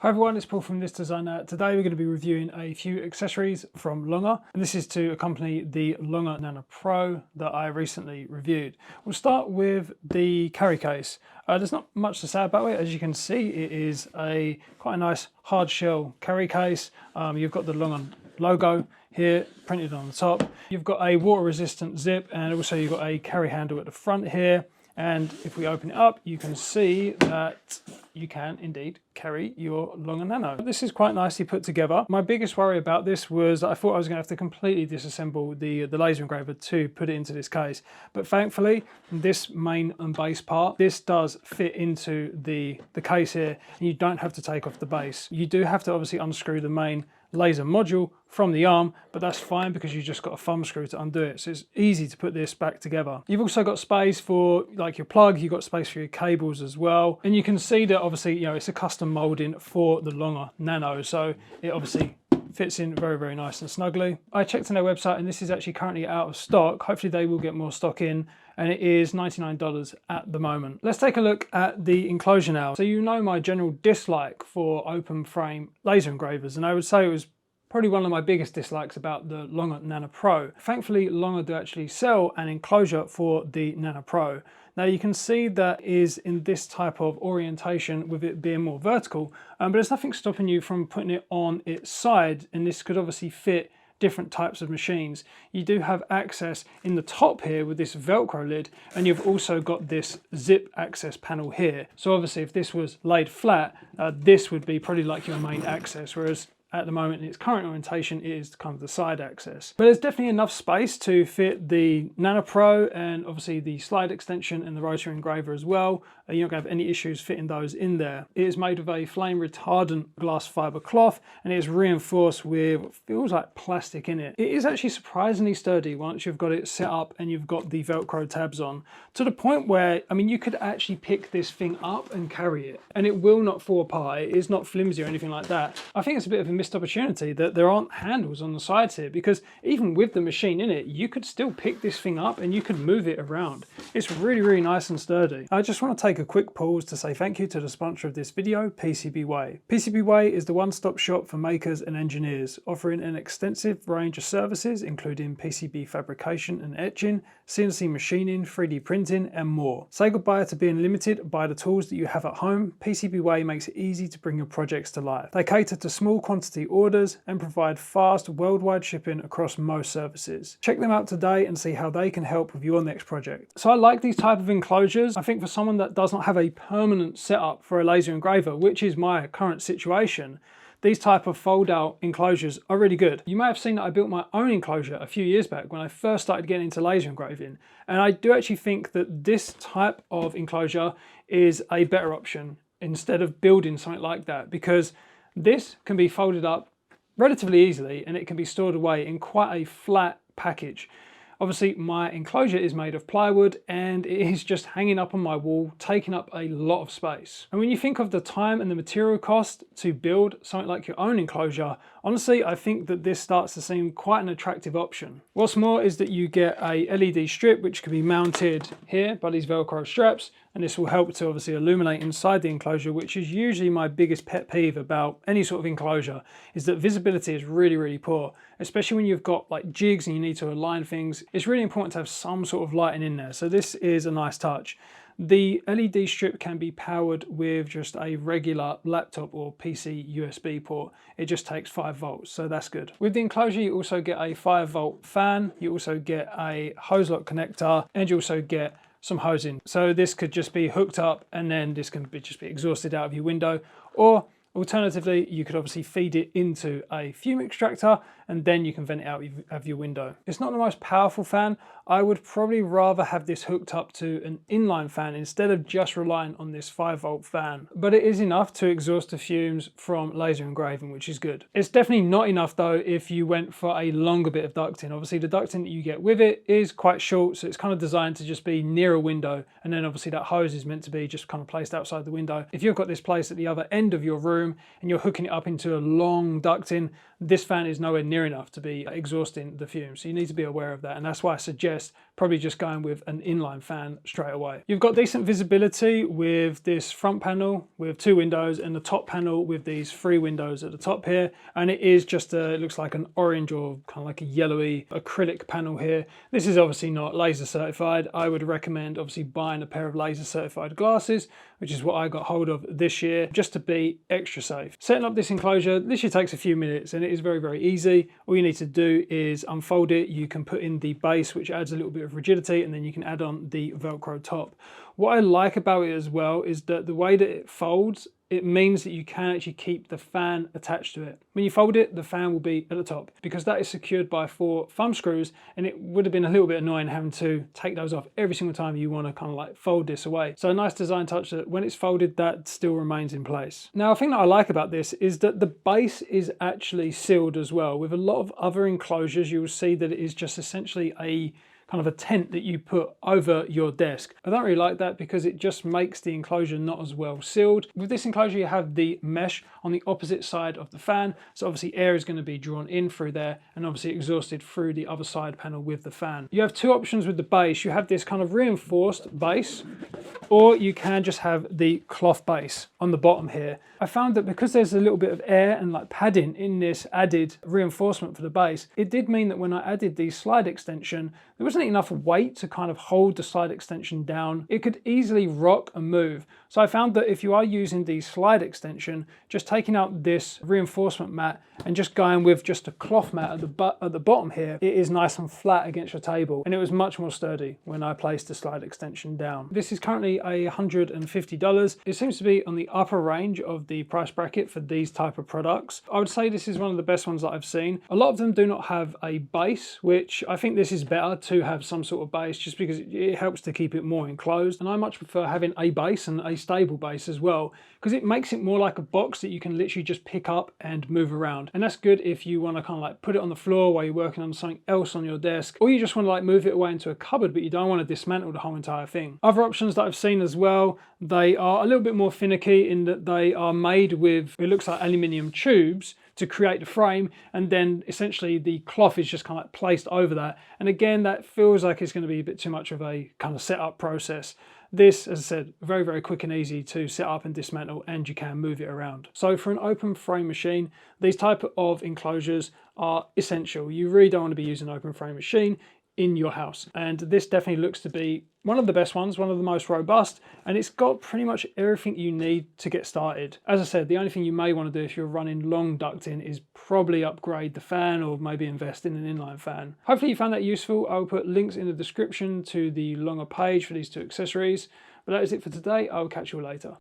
Hi everyone, it's Paul from This Designer. Today we're going to be reviewing a few accessories from Longer, and this is to accompany the Longer Nano Pro that I recently reviewed. We'll start with the carry case. There's not much to say about it. As you can see, it is quite a nice hard shell carry case. You've got the Longer logo here printed on the top. You've got a water resistant zip, and also you've got a carry handle at the front here. And if we open it up, you can see that you can indeed carry your Longer Nano. This is quite nicely put together. My biggest worry about this was that I thought I was going to have to completely disassemble the laser engraver to put it into this case. But thankfully, this main and base part, this does fit into the case here, and you don't have to take off the base. You do have to obviously unscrew the main laser module from the arm, but that's fine because you've just got a thumb screw to undo it, so it's easy to put this back together. You've also got space for like your plug, you've got space for your cables as well, and you can see that obviously, you know, it's a custom molding for the Longer Nano, so it obviously fits in very, very nice and snugly. I checked on their website and this is actually currently out of stock. Hopefully they will get more stock in, and it is $99 at the moment. Let's take a look at the enclosure now. So you know my general dislike for open frame laser engravers, and I would say it was probably one of my biggest dislikes about the Longer Nano Pro. Thankfully, Longer do actually sell an enclosure for the Nano Pro. Now you can see that is in this type of orientation with it being more vertical, but there's nothing stopping you from putting it on its side, and this could obviously fit different types of machines. You do have access in the top here with this Velcro lid, and you've also got this zip access panel here. So obviously if this was laid flat, this would be probably like your main access, whereas at the moment in its current orientation it is kind of the side access. But there's definitely enough space to fit the Nano Pro and obviously the slide extension and the rotary engraver as well. You're not going to have any issues fitting those in there. It is made of a flame retardant glass fiber cloth, and it is reinforced with what feels like plastic in it. It is actually surprisingly sturdy once you've got it set up and you've got the Velcro tabs on, to the point where, I mean, you could actually pick this thing up and carry it and it will not fall apart. It is not flimsy or anything like that. I think it's a bit of a missed opportunity that there aren't handles on the sides here, because even with the machine in it, you could still pick this thing up and you could move it around. It's really, really nice and sturdy. I just want to take a quick pause to say thank you to the sponsor of this video, PCBWay. PCBWay is the one-stop shop for makers and engineers, offering an extensive range of services including PCB fabrication and etching, CNC machining, 3D printing and more. Say goodbye to being limited by the tools that you have at home. PCBWay makes it easy to bring your projects to life. They cater to small quantity orders and provide fast worldwide shipping across most services. Check them out today and see how they can help with your next project. So I like these type of enclosures. I think for someone that does not have a permanent setup for a laser engraver, which is my current situation, these type of fold out enclosures are really good. You may have seen that I built my own enclosure a few years back when I first started getting into laser engraving, and I do actually think that this type of enclosure is a better option instead of building something like that, because this can be folded up relatively easily and it can be stored away in quite a flat package. Obviously my enclosure is made of plywood and it is just hanging up on my wall, taking up a lot of space. And when you think of the time and the material cost to build something like your own enclosure, honestly, I think that this starts to seem quite an attractive option. What's more is that you get a LED strip which can be mounted here by these Velcro straps, and this will help to obviously illuminate inside the enclosure, which is usually my biggest pet peeve about any sort of enclosure, is that visibility is really, really poor, especially when you've got like jigs and you need to align things. It's really important to have some sort of lighting in there, so this is a nice touch. The LED strip can be powered with just a regular laptop or PC USB port. It just takes 5 volts, so that's good. With the enclosure, you also get a 5-volt fan, you also get a hose lock connector, and you also get some hosing. So this could just be hooked up and then this can just be exhausted out of your window, or alternatively, you could obviously feed it into a fume extractor and then you can vent it out of your window. It's not the most powerful fan. I would probably rather have this hooked up to an inline fan instead of just relying on this 5-volt fan. But it is enough to exhaust the fumes from laser engraving, which is good. It's definitely not enough though if you went for a longer bit of ducting. Obviously the ducting that you get with it is quite short, so it's kind of designed to just be near a window, and then obviously that hose is meant to be just kind of placed outside the window. If you've got this placed at the other end of your room and you're hooking it up into a long ducting, this fan is nowhere near enough to be exhausting the fumes. So you need to be aware of that, and that's why I suggest probably just going with an inline fan straight away. You've got decent visibility with this front panel with 2 windows and the top panel with these 3 windows at the top here, and it is just it looks like an orange or kind of like a yellowy acrylic panel here. This is obviously not laser certified. I would recommend obviously buying a pair of laser certified glasses, which is what I got hold of this year, just to be extra safe. Setting up this enclosure literally takes a few minutes and it is very, very easy. All you need to do is unfold it. You can put in the base, which adds a little bit of rigidity, and then you can add on the Velcro top. What I like about it as well is that the way that it folds, it means that you can actually keep the fan attached to it. When you fold it, the fan will be at the top because that is secured by 4 thumb screws, and it would have been a little bit annoying having to take those off every single time you want to kind of like fold this away. So a nice design touch that when it's folded, that still remains in place. Now, a thing that I like about this is that the base is actually sealed as well. With a lot of other enclosures, you will see that it is just essentially a kind of a tent that you put over your desk. I don't really like that because it just makes the enclosure not as well sealed. With this enclosure, you have the mesh on the opposite side of the fan. So obviously air is going to be drawn in through there and obviously exhausted through the other side panel with the fan. You have 2 options with the base. You have this kind of reinforced base, or you can just have the cloth base on the bottom here. I found that because there's a little bit of air and like padding in this added reinforcement for the base, it did mean that when I added the slide extension, there wasn't enough weight to kind of hold the slide extension down. It could easily rock and move. So I found that if you are using the slide extension, just taking out this reinforcement mat and just going with just a cloth mat at the bottom here, it is nice and flat against your table, and it was much more sturdy when I placed the slide extension down. This is currently $150. It seems to be on the upper range of the price bracket for these type of products. I would say this is one of the best ones that I've seen. A lot of them do not have a base, which I think this is better to have some sort of base just because it helps to keep it more enclosed, and I much prefer having a base and a stable base as well because it makes it more like a box that you can literally just pick up and move around. And that's good if you want to kind of like put it on the floor while you're working on something else on your desk, or you just want to like move it away into a cupboard but you don't want to dismantle the whole entire thing. Other options that I've seen as well, they are a little bit more finicky in that they are made with, it looks like aluminium tubes to create the frame, and then essentially the cloth is just kind of like placed over that. And again, that feels like it's going to be a bit too much of a kind of setup process. This, as I said, very, very quick and easy to set up and dismantle, and you can move it around. So for an open frame machine, these type of enclosures are essential. You really don't want to be using an open frame machine in your house, and this definitely looks to be one of the best ones, one of the most robust, and it's got pretty much everything you need to get started. As I said, the only thing you may want to do if you're running long ducting is probably upgrade the fan or maybe invest in an inline fan. Hopefully you found that useful. I'll put links in the description to the Longer page for these 2 accessories, but that is it for today. I'll catch you later.